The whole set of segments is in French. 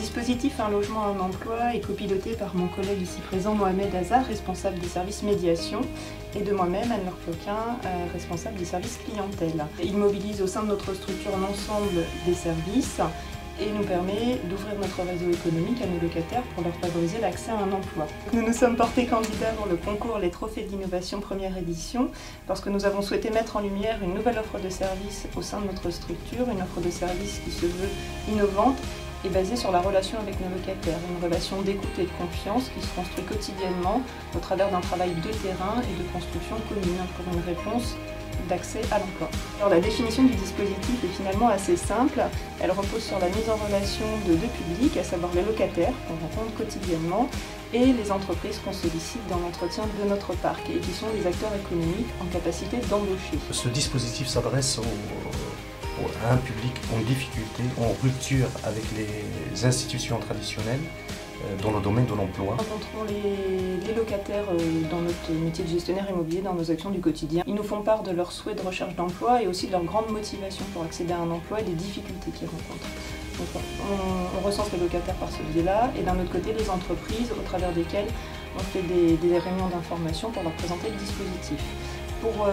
dispositif Un logement, un emploi est copiloté par mon collègue ici présent, Mohamed Hazar, responsable des services médiation, et de moi-même, Anne-Laure Cloquin, responsable des services clientèle. Il mobilise au sein de notre structure l'ensemble des services et nous permet d'ouvrir notre réseau économique à nos locataires pour leur favoriser l'accès à un emploi. Nous nous sommes portés candidats pour le concours Les Trophées de l'Innovation première édition parce que nous avons souhaité mettre en lumière une nouvelle offre de service au sein de notre structure, une offre de service qui se veut innovante et basée sur la relation avec nos locataires, une relation d'écoute et de confiance qui se construit quotidiennement au travers d'un travail de terrain et de construction commune pour une réponse d'accès à l'emploi. Alors la définition du dispositif est finalement assez simple. Elle repose sur la mise en relation de deux publics, à savoir les locataires qu'on rencontre quotidiennement et les entreprises qu'on sollicite dans l'entretien de notre parc et qui sont des acteurs économiques en capacité d'embaucher. Ce dispositif s'adresse à un public en difficulté, en rupture avec les institutions traditionnelles dans le domaine de l'emploi. Nous rencontrons les locataires dans notre métier de gestionnaire immobilier, dans nos actions du quotidien. Ils nous font part de leurs souhaits de recherche d'emploi et aussi de leur grande motivation pour accéder à un emploi et des difficultés qu'ils rencontrent. Donc on recense les locataires par ce biais-là et d'un autre côté les entreprises au travers desquelles on fait des réunions d'information pour leur présenter le dispositif. Pour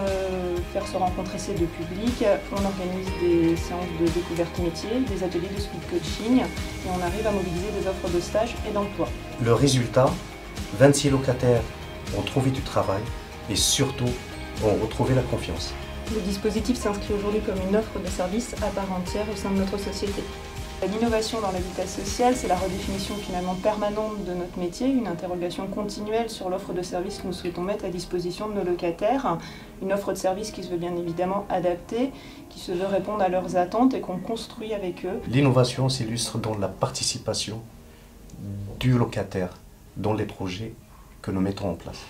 faire se rencontrer ces deux publics, on organise des séances de découverte métier, des ateliers de speed coaching et on arrive à mobiliser des offres de stage et d'emploi. Le résultat, 26 locataires ont trouvé du travail et surtout ont retrouvé la confiance. Le dispositif s'inscrit aujourd'hui comme une offre de service à part entière au sein de notre société. L'innovation dans l'habitat social, c'est la redéfinition finalement permanente de notre métier, une interrogation continuelle sur l'offre de services que nous souhaitons mettre à disposition de nos locataires, une offre de services qui se veut bien évidemment adaptée, qui se veut répondre à leurs attentes et qu'on construit avec eux. L'innovation s'illustre dans la participation du locataire dans les projets que nous mettons en place.